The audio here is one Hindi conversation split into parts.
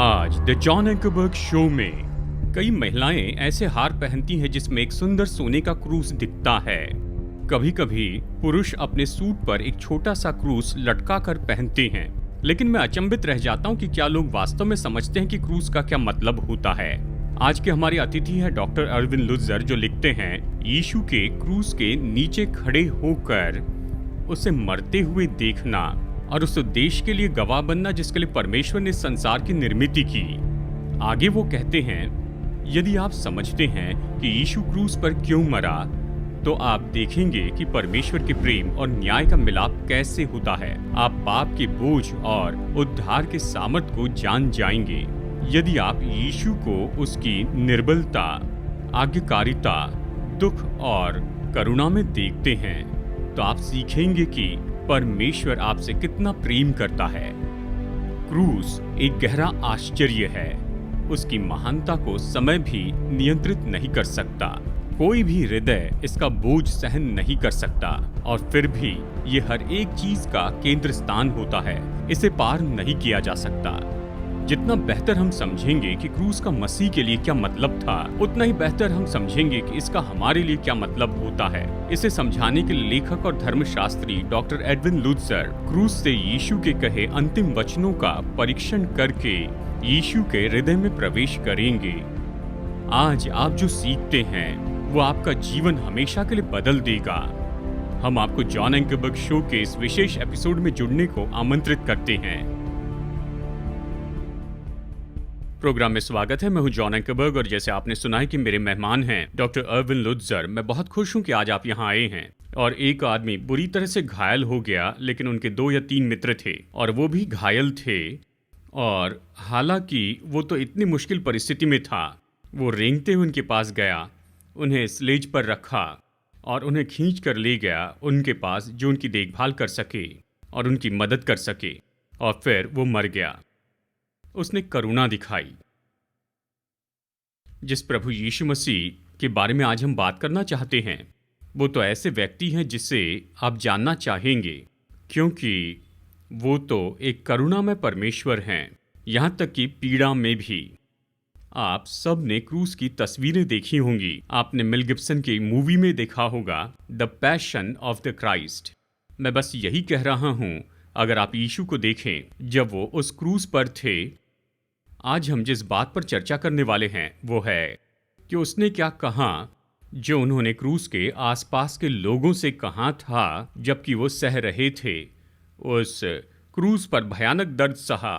आज द जॉन एंकरबर्ग शो में कई महिलाएं ऐसे हार पहनती हैं जिसमें एक सुंदर सोने का क्रूस दिखता है। कभी कभी पुरुष अपने सूट पर एक छोटा सा क्रूस लटका कर पहनते हैं, लेकिन मैं अचंभित रह जाता हूं कि क्या लोग वास्तव में समझते हैं कि क्रूस का क्या मतलब होता है। आज के हमारे अतिथि हैं डॉक्टर अरविंद लुत्ज़र, जो लिखते हैं यीशु के क्रूस के नीचे खड़े होकर उसे मरते हुए देखना और उस उद्देश्य के लिए गवाह बनना जिसके लिए परमेश्वर ने संसार की निर्मित की। आगे वो कहते हैं, यदि आप समझते हैं कि यीशु क्रूस पर क्यों मरा, तो आप देखेंगे कि परमेश्वर के प्रेम और न्याय का मिलाप कैसे होता है। आप पाप के बोझ और उद्धार के सामर्थ को जान जाएंगे। यदि आप यीशु को उसकी निर्बलता, आज्ञाकारिता, दुख और करुणा में देखते हैं, तो आप सीखेंगे कि परमेश्वर आपसे कितना प्रेम करता है। क्रूस एक गहरा आश्चर्य है। उसकी महानता को समय भी नियंत्रित नहीं कर सकता। कोई भी हृदय इसका बोझ सहन नहीं कर सकता, और फिर भी ये हर एक चीज का केंद्र स्थान होता है। इसे पार नहीं किया जा सकता। जितना बेहतर हम समझेंगे कि क्रूस का मसीह के लिए क्या मतलब था, उतना ही बेहतर हम समझेंगे कि इसका हमारे लिए क्या मतलब होता है। इसे समझाने के लिए लेखक और धर्मशास्त्री डॉक्टर एडविन लुत्ज़र क्रूस से यीशु के कहे अंतिम वचनों का परीक्षण करके यीशु के हृदय में प्रवेश करेंगे। आज आप जो सीखते हैं वो आपका जीवन हमेशा के लिए बदल देगा। हम आपको जॉन एंकरबर्ग शो के इस विशेष एपिसोड में जुड़ने को आमंत्रित करते हैं। प्रोग्राम में स्वागत है। मैं हूं जॉन एंकरबर्ग, और जैसे आपने सुना है कि मेरे मेहमान हैं डॉक्टर अरविंद लुत्ज़र। मैं बहुत खुश हूं कि आज आप यहां आए हैं। और एक आदमी बुरी तरह से घायल हो गया, लेकिन उनके 2 या 3 मित्र थे और वो भी घायल थे। और हालांकि वो तो इतनी मुश्किल परिस्थिति में था, वो रेंगते हुए उनके पास गया, उन्हें स्लेज पर रखा और उन्हें खींच कर ले गया उनके पास, जो उनकी देखभाल कर सके और उनकी मदद कर सके। और फिर वो मर गया। उसने करुणा दिखाई। जिस प्रभु यीशु मसीह के बारे में आज हम बात करना चाहते हैं, वो तो ऐसे व्यक्ति हैं जिसे आप जानना चाहेंगे, क्योंकि वो तो एक करुणामय परमेश्वर हैं, यहाँ तक कि पीड़ा में भी। आप सब ने क्रूस की तस्वीरें देखी होंगी। आपने मेल गिब्सन की मूवी में देखा होगा the passion of the Christ. मैं बस यही कह रहा हूँ, अगर आप यीशु को देखें जब वो उस क्रूस पर थे। आज हम जिस बात पर चर्चा करने वाले हैं वो है कि उसने क्या कहा, जो उन्होंने क्रूस के आसपास के लोगों से कहा था जबकि वो सह रहे थे। उस क्रूस पर भयानक दर्द सहा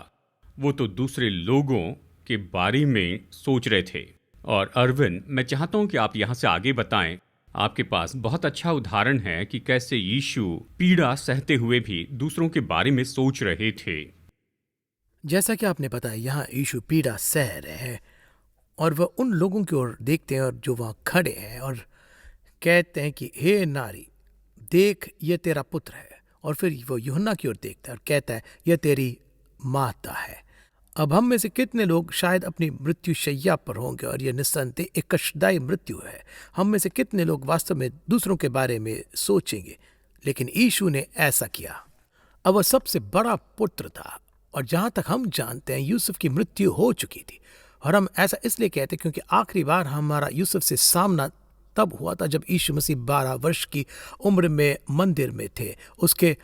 वो तो दूसरे लोगों के बारे में सोच रहे थे। और अरविंद, मैं चाहता हूं कि आप यहां से आगे बताएं। आपके पास बहुत अच्छा उदाहरण है कि कैसे यीशु पीड़ा सहते हुए भी दूसरों के बारे में सोच रहे थे। जैसा कि आपने बताया, यहाँ यीशु पीड़ा सह रहे हैं और वह उन लोगों की ओर देखते हैं और जो वहाँ खड़े हैं, और कहते हैं कि हे नारी, देख ये तेरा पुत्र है। और फिर वो यूहन्ना की ओर देखता है और कहता है यह तेरी माता है। अब हम में से कितने लोग शायद अपनी मृत्यु शैया पर होंगे, और यह निस्संदेह एक कष्टदायी मृत्यु है। हम में से कितने लोग वास्तव में दूसरों के बारे में सोचेंगे, लेकिन यीशु ने ऐसा किया। अब वह सबसे बड़ा पुत्र था, और जहां तक हम जानते हैं यूसुफ की मृत्यु हो चुकी थी। और हम ऐसा इसलिए कहते हैं क्योंकि आखिरी बार हमारा यूसुफ से सामना तब हुआ था जब यीशु मसीह 12 वर्ष की उम्र में मंदिर में थे। उसके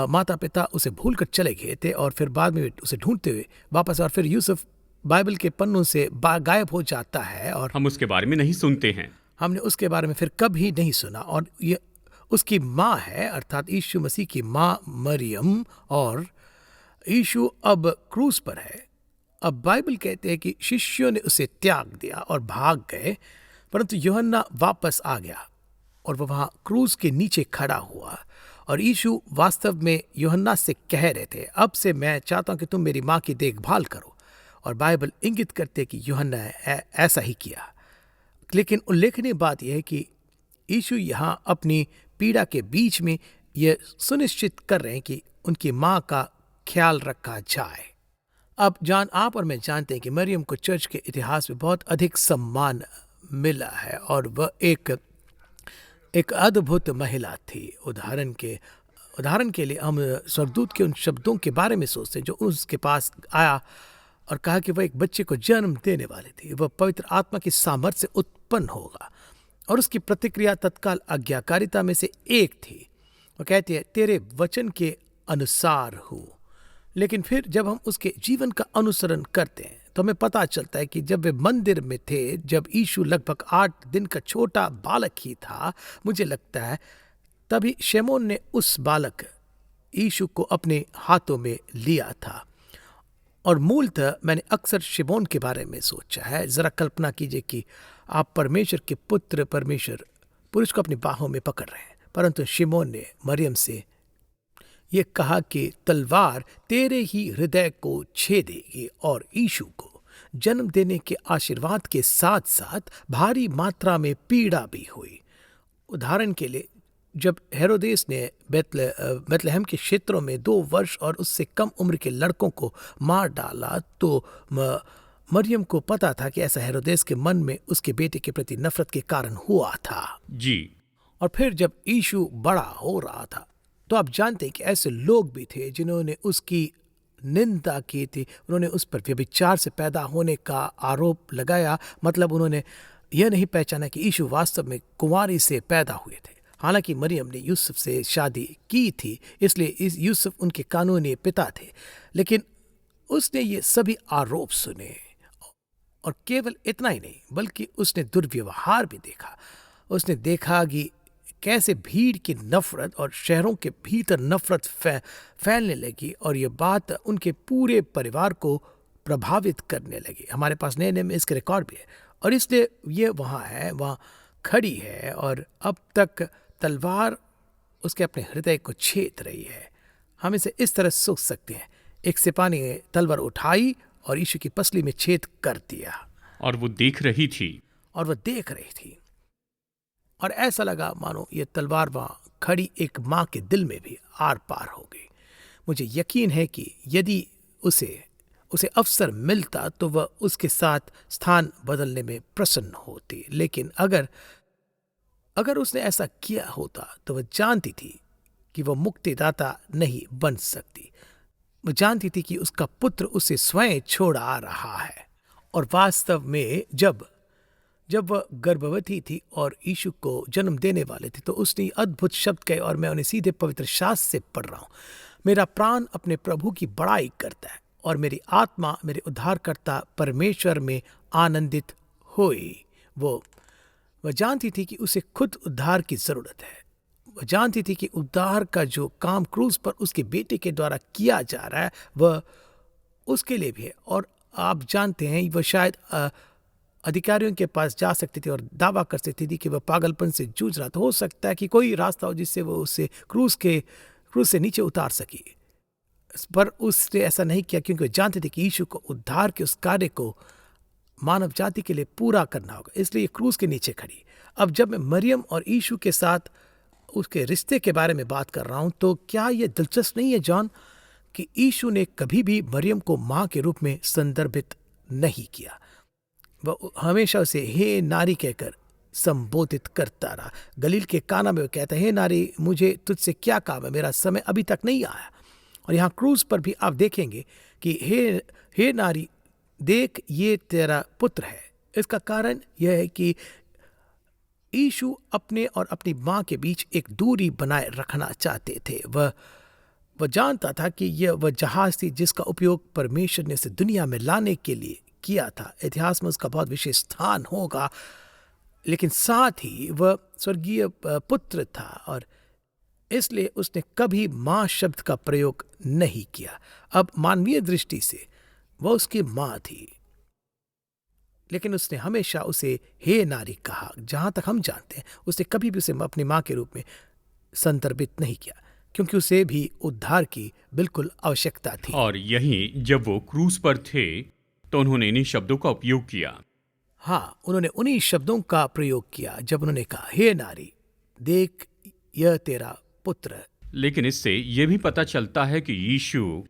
माता पिता उसे भूलकर चले गए थे, और फिर बाद में उसे ढूंढते हुए वापस, और फिर यूसुफ बाइबल के पन्नों से गायब हो जाता है, और हम उसके बारे में नहीं सुनते हैं। हमने उसके बारे में फिर कभी नहीं सुना। और ये उसकी माँ है, अर्थात यीशु मसीह की माँ मरियम, और यीशु अब क्रूस पर है। अब बाइबल कहते हैं कि शिष्यों ने उसे त्याग दिया और भाग गए, परंतु यूहन्ना वापस आ गया और वह वहाँ क्रूस के नीचे खड़ा हुआ। और यीशु वास्तव में यूहन्ना से कह रहे थे, अब से मैं चाहता हूँ कि तुम मेरी माँ की देखभाल करो। और बाइबल इंगित करते कि यूहन्ना ऐसा ही किया। लेकिन उल्लेखनीय बात यह है कि यीशु यहाँ अपनी पीड़ा के बीच में यह सुनिश्चित कर रहे हैं कि उनकी माँ का ख्याल रखा जाए। अब आप और मैं जानते हैं कि मरियम को चर्च के इतिहास में बहुत अधिक सम्मान मिला है, और वह एक अद्भुत महिला थी। उदाहरण के लिए हम स्वर्गदूत के उन शब्दों के बारे में सोचते हैं जो उसके पास आया और कहा कि वह एक बच्चे को जन्म देने वाली थी, वह पवित्र आत्मा की सामर्थ्य से उत्पन्न होगा। और उसकी प्रतिक्रिया तत्काल आज्ञाकारिता में से एक थी। वो कहती है, तेरे वचन के अनुसार हूँ। लेकिन फिर जब हम उसके जीवन का अनुसरण करते हैं तो हमें पता चलता है कि जब वे मंदिर में थे, जब यीशु लगभग 8 दिन का छोटा बालक ही था, मुझे लगता है, तभी शमौन ने उस बालक यीशु को अपने हाथों में लिया था। और मूलतः मैंने अक्सर शिमोन के बारे में सोचा है। जरा कल्पना कीजिए कि आप परमेश्वर के पुत्र, परमेश्वर पुरुष को अपनी बाहों में पकड़ रहे हैं, परंतु शिमोन ने मरियम से ये कहा कि तलवार तेरे ही हृदय को छेदेगी। और यीशु को जन्म देने के आशीर्वाद के साथ साथ भारी मात्रा में पीड़ा भी हुई। उदाहरण के लिए, जब हेरोदेस ने बेतलहम के क्षेत्रों में 2 वर्ष और उससे कम उम्र के लड़कों को मार डाला, तो मरियम को पता था कि ऐसा हेरोदेस के मन में उसके बेटे के प्रति नफरत के कारण हुआ था जी। और फिर जब यीशु बड़ा हो रहा था तो आप जानते हैं कि ऐसे लोग भी थे जिन्होंने उसकी निंदा की थी। उन्होंने उस पर व्यभिचार से पैदा होने का आरोप लगाया। मतलब उन्होंने यह नहीं पहचाना कि यीशु वास्तव में कुंवारी से पैदा हुए थे। हालांकि मरियम ने यूसुफ से शादी की थी, इसलिए इस यूसुफ उनके कानूनी पिता थे। लेकिन उसने ये सभी आरोप सुने और केवल इतना ही नहीं, बल्कि उसने दुर्व्यवहार भी देखा। उसने देखा कि कैसे भीड़ की नफरत और शहरों के भीतर नफरत फैलने लगी और ये बात उनके पूरे परिवार को प्रभावित करने लगी। हमारे पास नए नए में इसके रिकॉर्ड भी है और इसलिए ये वहाँ है, वहाँ खड़ी है और अब तक तलवार उसके अपने हृदय को छेद रही है। हम इसे इस तरह सोच सकते हैं, एक सिपाही ने तलवार उठाई और यीशु की पसली में छेद कर दिया और वो देख रही थी और ऐसा लगा मानो ये तलवार वहाँ खड़ी एक माँ के दिल में भी आर पार हो गई। मुझे यकीन है कि यदि उसे अवसर मिलता तो वह उसके साथ स्थान बदलने में प्रसन्न होती। लेकिन अगर उसने ऐसा किया होता तो वह जानती थी कि वह मुक्तिदाता नहीं बन सकती। वह जानती थी कि उसका पुत्र उसे स्वयं छोड़ आ रहा है। और वास्तव में जब वह गर्भवती थी और यीशु को जन्म देने वाले थे तो उसने अद्भुत शब्द कहे और मैं उन्हें सीधे पवित्र शास्त्र से पढ़ रहा हूँ। मेरा प्राण अपने प्रभु की बड़ाई करता है और मेरी आत्मा मेरे उद्धारकर्ता परमेश्वर में आनंदित हुई। वह जानती थी कि उसे खुद उद्धार की जरूरत है। वह जानती थी कि उद्धार का जो काम क्रूस पर उसके बेटे के द्वारा किया जा रहा है वह उसके लिए भी है। और आप जानते हैं, वह शायद अधिकारियों के पास जा सकती थी और दावा कर सकती थी कि वह पागलपन से जूझ रहा था। हो सकता है कि कोई रास्ता हो जिससे वो उसे क्रूस से नीचे उतार सके, पर उसने ऐसा नहीं किया क्योंकि वह जानते थे कि यीशु को उद्धार के उस कार्य को मानव जाति के लिए पूरा करना होगा, इसलिए क्रूस के नीचे खड़ी। अब जब मैं मरियम और यीशु के साथ उसके रिश्ते के बारे में बात कर रहा हूं तो क्या यह दिलचस्प नहीं है जॉन कि यीशु ने कभी भी मरियम को मां के रूप में संदर्भित नहीं किया। वह हमेशा उसे हे नारी कहकर संबोधित करता रहा। गलील के काना में वो कहता है, हे नारी, मुझे तुझसे क्या काम है, मेरा समय अभी तक नहीं आया। और यहाँ क्रूज पर भी आप देखेंगे कि हे नारी, देख ये तेरा पुत्र है। इसका कारण यह है कि यीशु अपने और अपनी मां के बीच एक दूरी बनाए रखना चाहते थे। वह जानता था कि यह वह जहाज थी जिसका उपयोग परमेश्वर ने इसे दुनिया में लाने के लिए किया था। इतिहास में उसका बहुत विशेष स्थान होगा, लेकिन साथ ही वह स्वर्गीय पुत्र था और इसलिए उसने कभी मां शब्द का प्रयोग नहीं किया। अब मानवीय दृष्टि से वह उसकी मां थी, लेकिन उसने हमेशा उसे हे नारी कहा। जहां तक हम जानते हैं, उसने कभी भी उसे अपनी मां के रूप में संदर्भित नहीं किया, क्योंकि उसे भी उद्धार की बिल्कुल आवश्यकता थी। और यहीं जब वो क्रूस पर थे तो उन्होंने इन्हीं शब्दों का उपयोग किया। हाँ, उन्होंने उन्हीं शब्दों का प्रयोग किया जब उन्होंने कहा, हे नारी, देख यह तेरा पुत्र। लेकिन इससे यह भी पता चलता है कि यीशु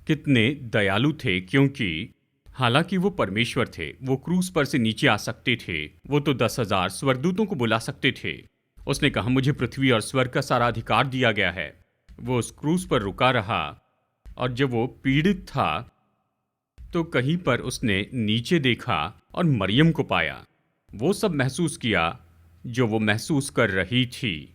कितने दयालु थे, क्योंकि हालांकि वो परमेश्वर थे, वो क्रूस पर से नीचे आ सकते थे, वो तो 10,000 स्वर्गदूतों को बुला सकते थे। उसने कहा, मुझे पृथ्वी और स्वर्ग का सारा अधिकार दिया गया है। वो उस क्रूस पर रुका रहा और जब वो पीड़ित था तो कहीं पर उसने नीचे देखा और मरियम को पाया। वो सब महसूस किया जो वो महसूस कर रही थी।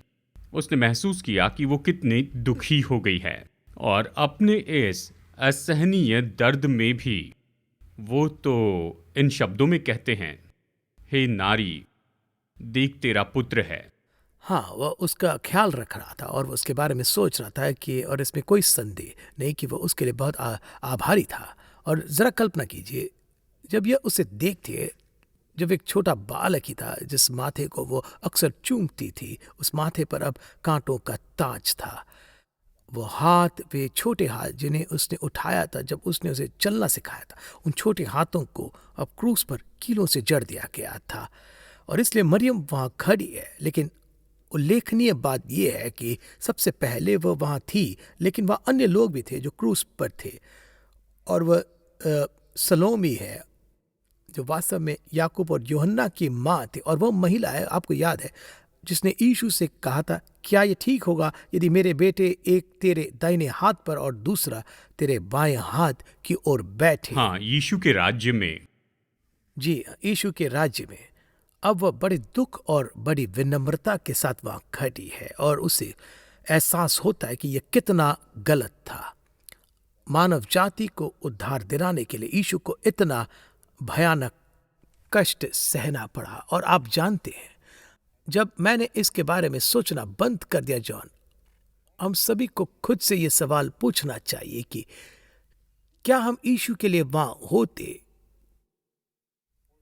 उसने महसूस किया कि वो कितनी दुखी हो गई है, और अपने इस असहनीय दर्द में भी वो तो इन शब्दों में कहते हैं, हे नारी, देख तेरा पुत्र है। हाँ, वह उसका ख्याल रख रहा था और वो उसके बारे में सोच रहा था कि, और इसमें कोई संदेह नहीं कि वह उसके लिए बहुत आभारी था। और ज़रा कल्पना कीजिए, जब यह उसे देखते, जब एक छोटा बालक ही था जिस माथे को वो अक्सर चूमती थी, उस माथे पर अब कांटों का ताज था। वो हाथ, वे छोटे हाथ जिन्हें उसने उठाया था जब उसने उसे चलना सिखाया था, उन छोटे हाथों को अब क्रूस पर कीलों से जड़ दिया गया था। और इसलिए मरियम वहाँ खड़ी है। लेकिन उल्लेखनीय बात यह है कि सबसे पहले वह वहाँ थी, लेकिन वहाँ अन्य लोग भी थे जो क्रूस पर थे। और वह सलोमी है, जो वास्तव में याकूब और यूहन्ना की माँ थी। और वह महिला है, आपको याद है, जिसने यीशु से कहा था, क्या ये ठीक होगा यदि मेरे बेटे एक तेरे दाहिने हाथ पर और दूसरा तेरे बाएं हाथ की ओर बैठे? हाँ, यीशु के राज्य में। जी, यीशु के राज्य में। अब वह बड़े दुख और बड़ी विनम्रता के साथ वहां खड़ी है और उसे एहसास होता है कि यह कितना गलत था। मानव जाति को उद्धार दिलाने के लिए यीशु को इतना भयानक कष्ट सहना पड़ा। और आप जानते हैं, जब मैंने इसके बारे में सोचना बंद कर दिया जॉन, हम सभी को खुद से यह सवाल पूछना चाहिए कि क्या हम यीशु के लिए वहां होते,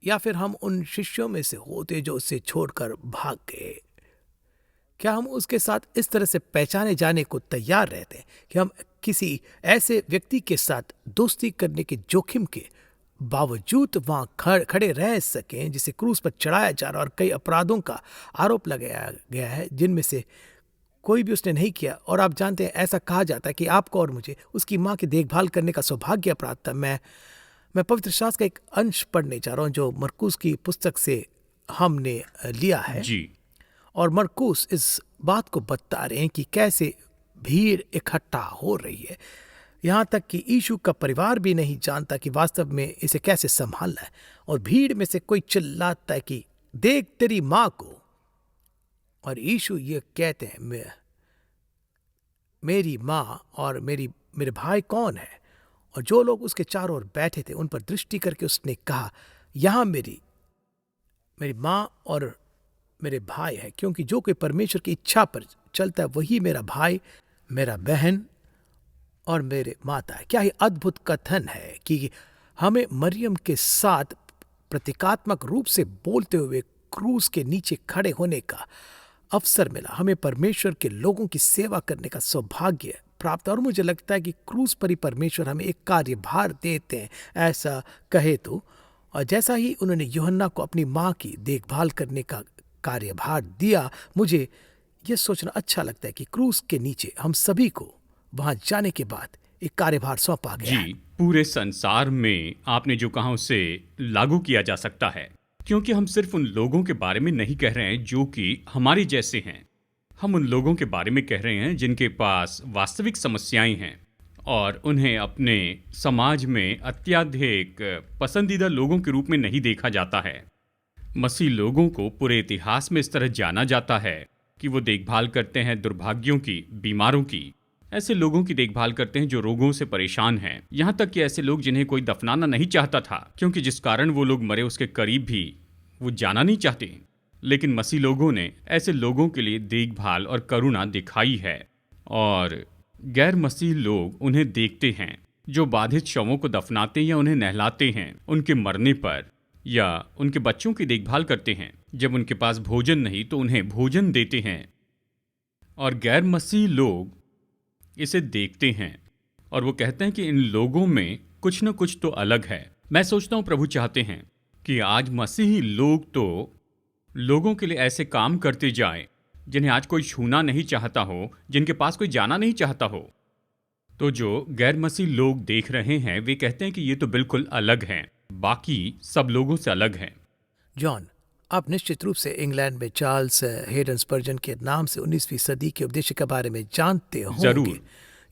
या फिर हम उन शिष्यों में से होते जो उसे छोड़कर भाग गए? क्या हम उसके साथ इस तरह से पहचाने जाने को तैयार रहते हैं कि हम किसी ऐसे व्यक्ति के साथ दोस्ती करने के जोखिम के बावजूद वहां खड़े रह सकें जिसे क्रूस पर चढ़ाया जा रहा और कई अपराधों का आरोप लगाया गया है जिनमें से कोई भी उसने नहीं किया? और आप जानते हैं, ऐसा कहा जाता है कि आपको और मुझे उसकी माँ की देखभाल करने का सौभाग्य अपराध था। मैं पवित्र शास्त्र का एक अंश पढ़ने जा रहा हूँ जो मरकुस की पुस्तक से हमने लिया है जी। और मरकुस इस बात को बता रहे हैं कि कैसे भीड़ इकट्ठा हो रही है, यहाँ तक कि यीशु का परिवार भी नहीं जानता कि वास्तव में इसे कैसे संभालना है। और भीड़ में से कोई चिल्लाता है कि देख तेरी माँ को। और यीशु ये कहते हैं, मेरी माँ और मेरे भाई कौन है? और जो लोग उसके चारों ओर बैठे थे उन पर दृष्टि करके उसने कहा, यहाँ मेरी माँ और मेरे भाई है, क्योंकि जो कोई परमेश्वर की इच्छा पर चलता है वही मेरा भाई, मेरा बहन और मेरे माता है। क्या ही अद्भुत कथन है कि हमें मरियम के साथ प्रतीकात्मक रूप से बोलते हुए क्रूस के नीचे खड़े होने का अवसर मिला। हमें परमेश्वर के लोगों की सेवा करने का सौभाग्य प्राप्त। और मुझे लगता है कि क्रूस पर ही परमेश्वर हमें एक कार्यभार देते हैं, ऐसा कहे तो। और जैसा ही उन्होंने यूहन्ना को अपनी माँ की देखभाल करने का कार्यभार दिया, मुझे यह सोचना अच्छा लगता है कि क्रूस के नीचे हम सभी को वहां जाने के बाद एक कार्यभार सौंपा गया है। जी, पूरे संसार में आपने जो कहा उसे लागू किया जा सकता है, क्योंकि हम सिर्फ उन लोगों के बारे में नहीं कह रहे हैं जो कि हमारे जैसे हैं। हम उन लोगों के बारे में कह रहे हैं जिनके पास वास्तविक समस्याएं हैं और उन्हें अपने समाज में अत्यधिक पसंदीदा लोगों के रूप में नहीं देखा जाता है। मसीह लोगों को पूरे इतिहास में इस तरह जाना जाता है कि वो देखभाल करते हैं दुर्भाग्यों की, बीमारों की, ऐसे लोगों की देखभाल करते हैं जो रोगों से परेशान हैं। यहाँ तक कि ऐसे लोग जिन्हें कोई दफनाना नहीं चाहता था, क्योंकि जिस कारण वो लोग मरे उसके करीब भी वो जाना नहीं चाहते। लेकिन मसीह लोगों ने ऐसे लोगों के लिए देखभाल और करुणा दिखाई है। और गैर मसीह लोग उन्हें देखते हैं जो बाधित शवों को दफनाते या उन्हें नहलाते हैं उनके मरने पर, या उनके बच्चों की देखभाल करते हैं। जब उनके पास भोजन नहीं तो उन्हें भोजन देते हैं। और गैर मसीह लोग इसे देखते हैं और वो कहते हैं कि इन लोगों में कुछ न कुछ तो अलग है। मैं सोचता हूँ प्रभु चाहते हैं कि आज मसीही लोग तो लोगों के लिए ऐसे काम करते जाएं जिन्हें आज कोई छूना नहीं चाहता हो, जिनके पास कोई जाना नहीं चाहता हो। तो जो गैर मसीह लोग देख रहे हैं वे कहते हैं कि ये तो बिल्कुल अलग हैं, बाकी सब लोगों से अलग हैं। जॉन, आप निश्चित रूप से इंग्लैंड में चार्ल्स हेडन स्पर्जन के नाम से 19वीं सदी के उपदेश के बारे में जानते होंगे। जरूर।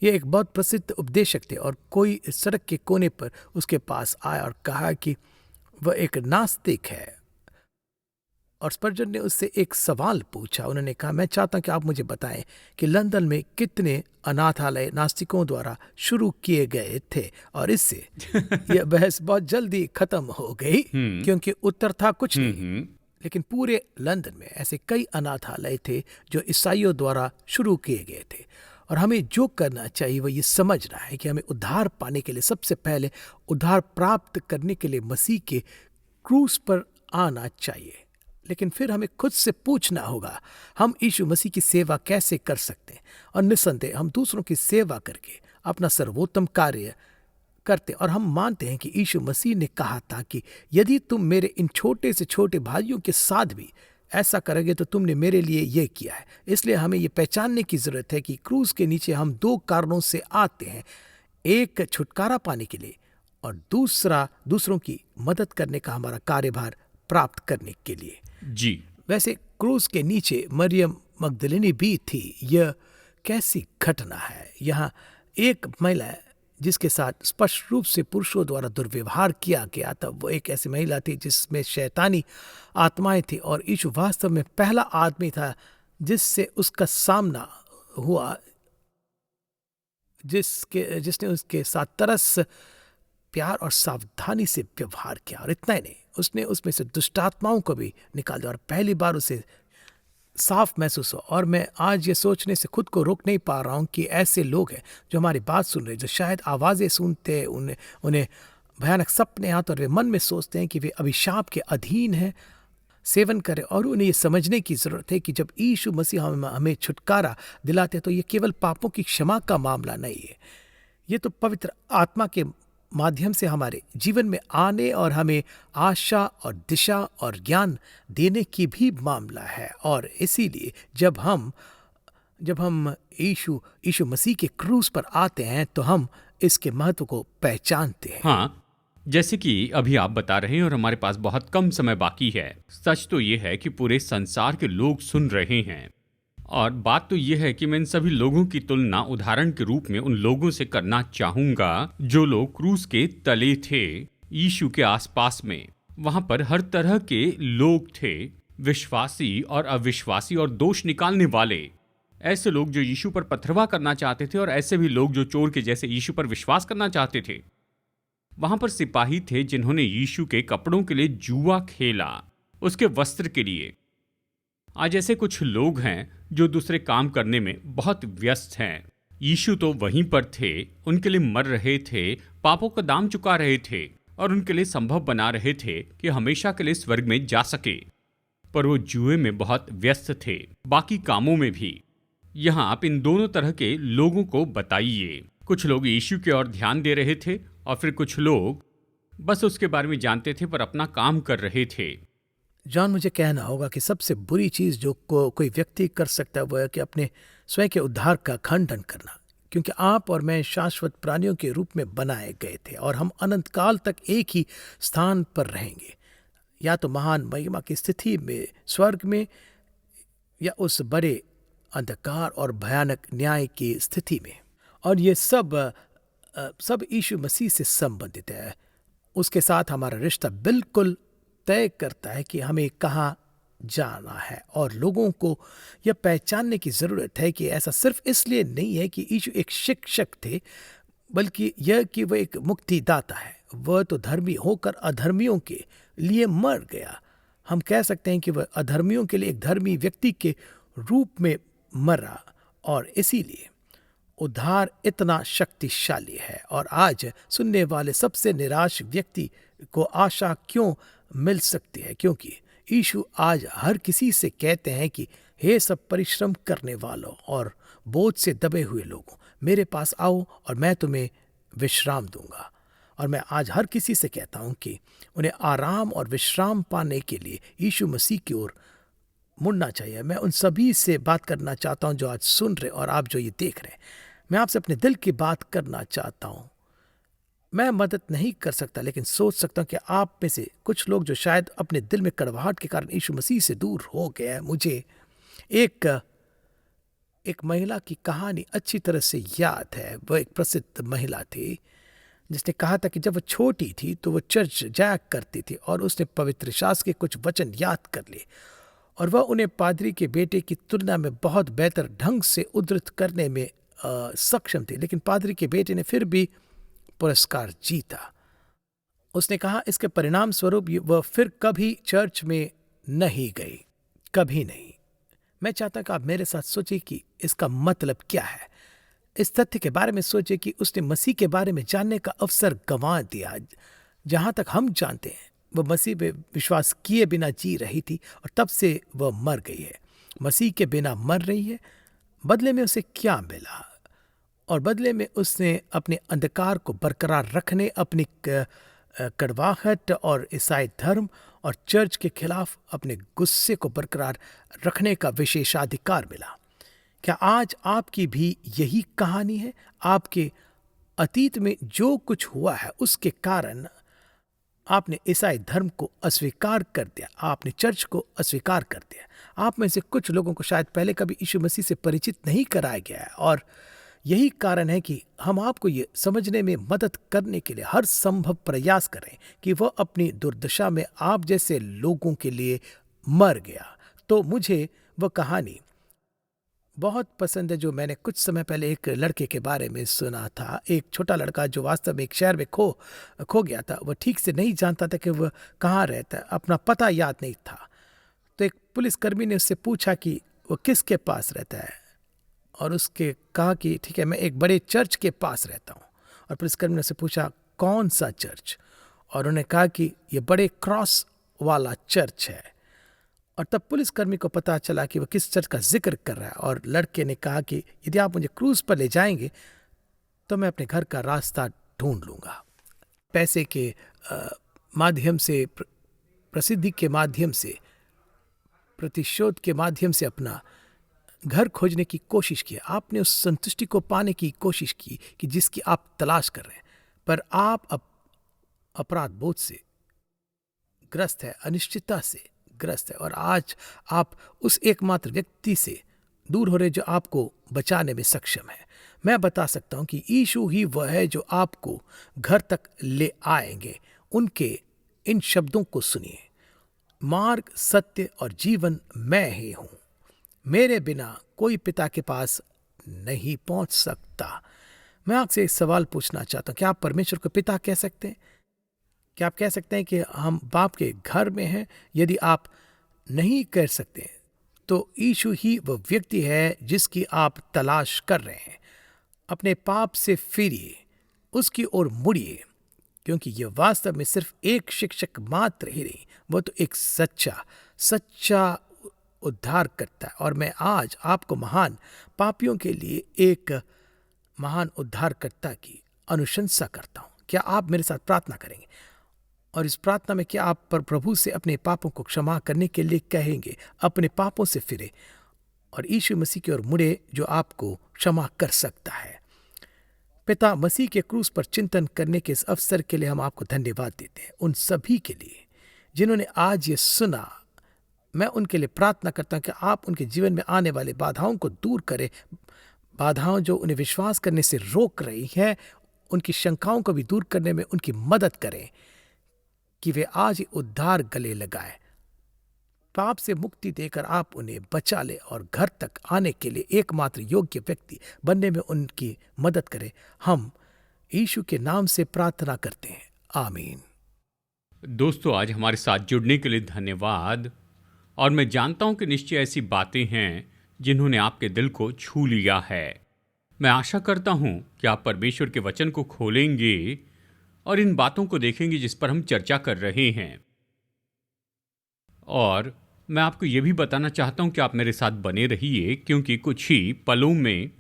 ये एक बहुत प्रसिद्ध उपदेशक थे और कोई सड़क के कोने पर उसके पास आया और कहा कि वह एक नास्तिक है। और स्पर्जन ने उससे एक सवाल पूछा। उन्होंने कहा, मैं चाहता हूं कि आप मुझे बताएं कि लंदन में कितने अनाथालय नास्तिकों द्वारा शुरू किए गए थे। और इससे यह बहस बहुत जल्दी खत्म हो गई क्योंकि उत्तर था कुछ नहीं। लेकिन पूरे लंदन में ऐसे कई अनाथालय थे जो ईसाइयों द्वारा शुरू किए गए थे। और हमें जो करना चाहिए वह ये समझना है कि हमें उद्धार पाने के लिए सबसे पहले उद्धार प्राप्त करने के लिए मसीह के क्रूस पर आना चाहिए। लेकिन फिर हमें खुद से पूछना होगा, हम यीशु मसीह की सेवा कैसे कर सकते हैं। और निस्संदेह हम दूसरों की सेवा करके अपना सर्वोत्तम कार्य करते। और हम मानते हैं कि यीशु मसीह ने कहा था कि यदि तुम मेरे इन छोटे से छोटे भाइयों के साथ भी ऐसा करोगे तो तुमने मेरे लिए ये किया है। इसलिए हमें ये पहचानने की जरूरत है कि क्रूस के नीचे हम दो कारणों से आते हैं, एक छुटकारा पाने के लिए और दूसरा दूसरों की मदद करने का हमारा कार्यभार प्राप्त करने के लिए। जी, वैसे क्रूस के नीचे मरियम मगदलिनी भी थी। यह कैसी घटना है। यहाँ एक महिला जिसके साथ स्पष्ट रूप से पुरुषों द्वारा दुर्व्यवहार किया गया था, वो एक ऐसी महिला थी जिसमें शैतानी आत्माएं थी। और यीशु वास्तव में पहला आदमी था जिससे उसका सामना हुआ, जिसने उसके साथ तरस, प्यार और सावधानी से व्यवहार किया। और इतना ही नहीं, उसने उसमें से दुष्ट आत्माओं को भी निकाल दिया और पहली बार उसे साफ महसूस हो। और मैं आज ये सोचने से खुद को रोक नहीं पा रहा हूँ कि ऐसे लोग हैं जो हमारी बात सुन रहे हैं, जो शायद आवाज़ें सुनते हैं, उन्हें भयानक सपने आते और वे मन में सोचते हैं कि वे अभिशाप के अधीन हैं, सेवन करें। और उन्हें ये समझने की ज़रूरत है कि जब यीशु मसीह हमें छुटकारा दिलाते हैं तो ये केवल पापों की क्षमा का मामला नहीं है, ये तो पवित्र आत्मा के माध्यम से हमारे जीवन में आने और हमें आशा और दिशा और ज्ञान देने की भी मामला है। और इसीलिए जब हम यीशु मसीह के क्रूस पर आते हैं तो हम इसके महत्व को पहचानते हैं। हाँ, जैसे कि अभी आप बता रहे हैं और हमारे पास बहुत कम समय बाकी है। सच तो ये है कि पूरे संसार के लोग सुन रहे हैं और बात तो यह है कि मैं इन सभी लोगों की तुलना उदाहरण के रूप में उन लोगों से करना चाहूंगा जो लोग क्रूस के तले थे, यीशु के आसपास में। वहां पर हर तरह के लोग थे, विश्वासी और अविश्वासी और दोष निकालने वाले। ऐसे लोग जो यीशु पर पथरवा करना चाहते थे और ऐसे भी लोग जो चोर के जैसे यीशु पर विश्वास करना चाहते थे। वहां पर सिपाही थे जिन्होंने यीशु के कपड़ों के लिए जुआ खेला, उसके वस्त्र के लिए। आज ऐसे कुछ लोग हैं जो दूसरे काम करने में बहुत व्यस्त हैं। यीशु तो वहीं पर थे, उनके लिए मर रहे थे, पापों का दाम चुका रहे थे और उनके लिए संभव बना रहे थे कि हमेशा के लिए स्वर्ग में जा सके। पर वो जुए में बहुत व्यस्त थे, बाकी कामों में भी। यहाँ आप इन दोनों तरह के लोगों को बताइए। कुछ लोग यीशु की ओर ध्यान दे रहे थे और फिर कुछ लोग बस उसके बारे में जानते थे पर अपना काम कर रहे थे। जॉन, मुझे कहना होगा कि सबसे बुरी चीज़ जो कोई व्यक्ति कर सकता है वो है कि अपने स्वयं के उद्धार का खंडन करना। क्योंकि आप और मैं शाश्वत प्राणियों के रूप में बनाए गए थे और हम अनंत काल तक एक ही स्थान पर रहेंगे, या तो महान महिमा की स्थिति में स्वर्ग में, या उस बड़े अंधकार और भयानक न्याय की स्थिति में। और ये सब यीशु मसीह से संबंधित है। उसके साथ हमारा रिश्ता बिल्कुल तय करता है कि हमें कहाँ जाना है। और लोगों को यह पहचानने की ज़रूरत है कि ऐसा सिर्फ इसलिए नहीं है कि यीशु एक शिक्षक थे, बल्कि यह कि वह एक मुक्तिदाता है। वह तो धर्मी होकर अधर्मियों के लिए मर गया। हम कह सकते हैं कि वह अधर्मियों के लिए एक धर्मी व्यक्ति के रूप में मरा। और इसीलिए उद्धार इतना शक्तिशाली है। और आज सुनने वाले सबसे निराश व्यक्ति को आशा क्यों मिल सकती है? क्योंकि यीशु आज हर किसी से कहते हैं कि हे सब परिश्रम करने वालों और बोझ से दबे हुए लोगों, मेरे पास आओ और मैं तुम्हें विश्राम दूंगा। और मैं आज हर किसी से कहता हूं कि उन्हें आराम और विश्राम पाने के लिए यीशु मसीह की ओर मुड़ना चाहिए। मैं उन सभी से बात करना चाहता हूं जो आज सुन रहे और आप जो ये देख रहे हैं। मैं आपसे अपने दिल की बात करना चाहता हूं। मैं मदद नहीं कर सकता, लेकिन सोच सकता हूं कि आप में से कुछ लोग जो शायद अपने दिल में कड़वाहट के कारण यीशु मसीह से दूर हो गए हैं, मुझे एक एक महिला की कहानी अच्छी तरह से याद है। वह एक प्रसिद्ध महिला थी जिसने कहा था कि जब वह छोटी थी तो वह चर्च जाया करती थी और उसने पवित्र शास्त्र के कुछ वचन याद कर लिए और वह उन्हें पादरी के बेटे की तुलना में बहुत बेहतर ढंग से उद्धृत करने में सक्षम थी, लेकिन पादरी के बेटे ने फिर भी पुरस्कार जीता। उसने कहा इसके परिणाम स्वरूप वह फिर कभी चर्च में नहीं गई, कभी नहीं। मैं चाहता हूं कि आप मेरे साथ सोचिए कि इसका मतलब क्या है। इस तथ्य के बारे में सोचिए कि उसने मसीह के बारे में जानने का अवसर गंवा दिया। जहां तक हम जानते हैं वह मसीह पे विश्वास किए बिना जी रही थी और तब से वह मर गई है। मसीह के बिना मर रही है। बदले में उसे क्या मिला? और बदले में उसने अपने अंधकार को बरकरार रखने, अपनी कड़वाहट और ईसाई धर्म और चर्च के खिलाफ अपने गुस्से को बरकरार रखने का विशेषाधिकार मिला। क्या आज आपकी भी यही कहानी है? आपके अतीत में जो कुछ हुआ है उसके कारण आपने ईसाई धर्म को अस्वीकार कर दिया, आपने चर्च को अस्वीकार कर दिया। आप में से कुछ लोगों को शायद पहले कभी यीशु मसीह से परिचित नहीं कराया गया है और यही कारण है कि हम आपको ये समझने में मदद करने के लिए हर संभव प्रयास करें कि वह अपनी दुर्दशा में आप जैसे लोगों के लिए मर गया। तो मुझे वह कहानी बहुत पसंद है जो मैंने कुछ समय पहले एक लड़के के बारे में सुना था। एक छोटा लड़का जो वास्तव में एक शहर में खो गया था। वह ठीक से नहीं जानता था कि वह कहाँ रहता है, अपना पता याद नहीं था। तो एक पुलिसकर्मी ने उससे पूछा कि वह किसके पास रहता है और उसके कहा कि ठीक है, मैं एक बड़े चर्च के पास रहता हूँ। और पुलिसकर्मी ने उससे पूछा कौन सा चर्च? और उन्होंने कहा कि ये बड़े क्रॉस वाला चर्च है। और तब पुलिसकर्मी को पता चला कि वह किस चर्च का जिक्र कर रहा है। और लड़के ने कहा कि यदि आप मुझे क्रूज पर ले जाएंगे तो मैं अपने घर का रास्ता ढूंढ लूँगा। पैसे के माध्यम से, प्रसिद्धि के माध्यम से, प्रतिशोध के माध्यम से अपना घर खोजने की कोशिश की। आपने उस संतुष्टि को पाने की कोशिश की कि जिसकी आप तलाश कर रहे हैं, पर आप अपराध बोध से ग्रस्त है, अनिश्चितता से ग्रस्त है और आज आप उस एकमात्र व्यक्ति से दूर हो रहे जो आपको बचाने में सक्षम है। मैं बता सकता हूं कि यीशु ही वह है जो आपको घर तक ले आएंगे। उनके इन शब्दों को सुनिए, मार्ग, सत्य और जीवन मैं ही हूं, मेरे बिना कोई पिता के पास नहीं पहुंच सकता। मैं आपसे एक सवाल पूछना चाहता हूं, क्या आप परमेश्वर को पिता कह सकते हैं? क्या आप कह सकते हैं कि हम बाप के घर में हैं? यदि आप नहीं कर सकते तो यीशु ही वह व्यक्ति है जिसकी आप तलाश कर रहे हैं। अपने पाप से फिरिए, उसकी ओर मुड़िए, क्योंकि यह वास्तव में सिर्फ एक शिक्षक मात्र ही नहीं, वह तो एक सच्चा उद्धार करता है। और मैं आज आपको महान पापियों के लिए एक महान उद्धारकर्ता की अनुशंसा करता हूं। क्या आप मेरे साथ प्रार्थना करेंगे? और इस प्रार्थना में क्या आप पर प्रभु से अपने पापों को क्षमा करने के लिए कहेंगे? अपने पापों से फिरे और यीशु मसीह की ओर मुड़े जो आपको क्षमा कर सकता है। पिता, मसीह के क्रूस पर चिंतन करने के इस अवसर के लिए हम आपको धन्यवाद देते हैं। उन सभी के लिए जिन्होंने आज ये सुना, मैं उनके लिए प्रार्थना करता हूं कि आप उनके जीवन में आने वाले बाधाओं को दूर करें। बाधाओं जो उन्हें विश्वास करने से रोक रही है, उनकी शंकाओं को भी दूर करने में उनकी मदद करें कि वे आज ही उद्धार गले लगाए। पाप से मुक्ति देकर आप उन्हें बचा ले और घर तक आने के लिए एकमात्र योग्य व्यक्ति बनने में उनकी मदद करें। हम यीशु के नाम से प्रार्थना करते हैं, आमीन। दोस्तों, आज हमारे साथ जुड़ने के लिए धन्यवाद। और मैं जानता हूं कि निश्चय ऐसी बातें हैं जिन्होंने आपके दिल को छू लिया है। मैं आशा करता हूं कि आप परमेश्वर के वचन को खोलेंगे और इन बातों को देखेंगे जिस पर हम चर्चा कर रहे हैं। और मैं आपको ये भी बताना चाहता हूं कि आप मेरे साथ बने रहिए, क्योंकि कुछ ही पलों में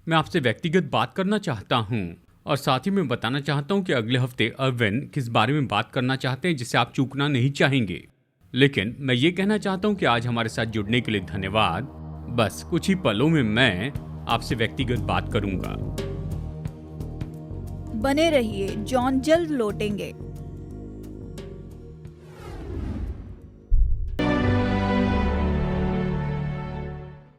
मैं आपसे व्यक्तिगत बात करना चाहता हूं। और साथ ही मैं बताना चाहता हूं कि अगले हफ्ते अरविंद किस बारे में बात करना चाहते हैं जिसे आप चूकना नहीं चाहेंगे। लेकिन मैं ये कहना चाहता हूं कि आज हमारे साथ जुड़ने के लिए धन्यवाद। बस कुछ ही पलों में मैं आपसे व्यक्तिगत बात करूंगा। बने रहिए, जॉन जल्द लौटेंगे।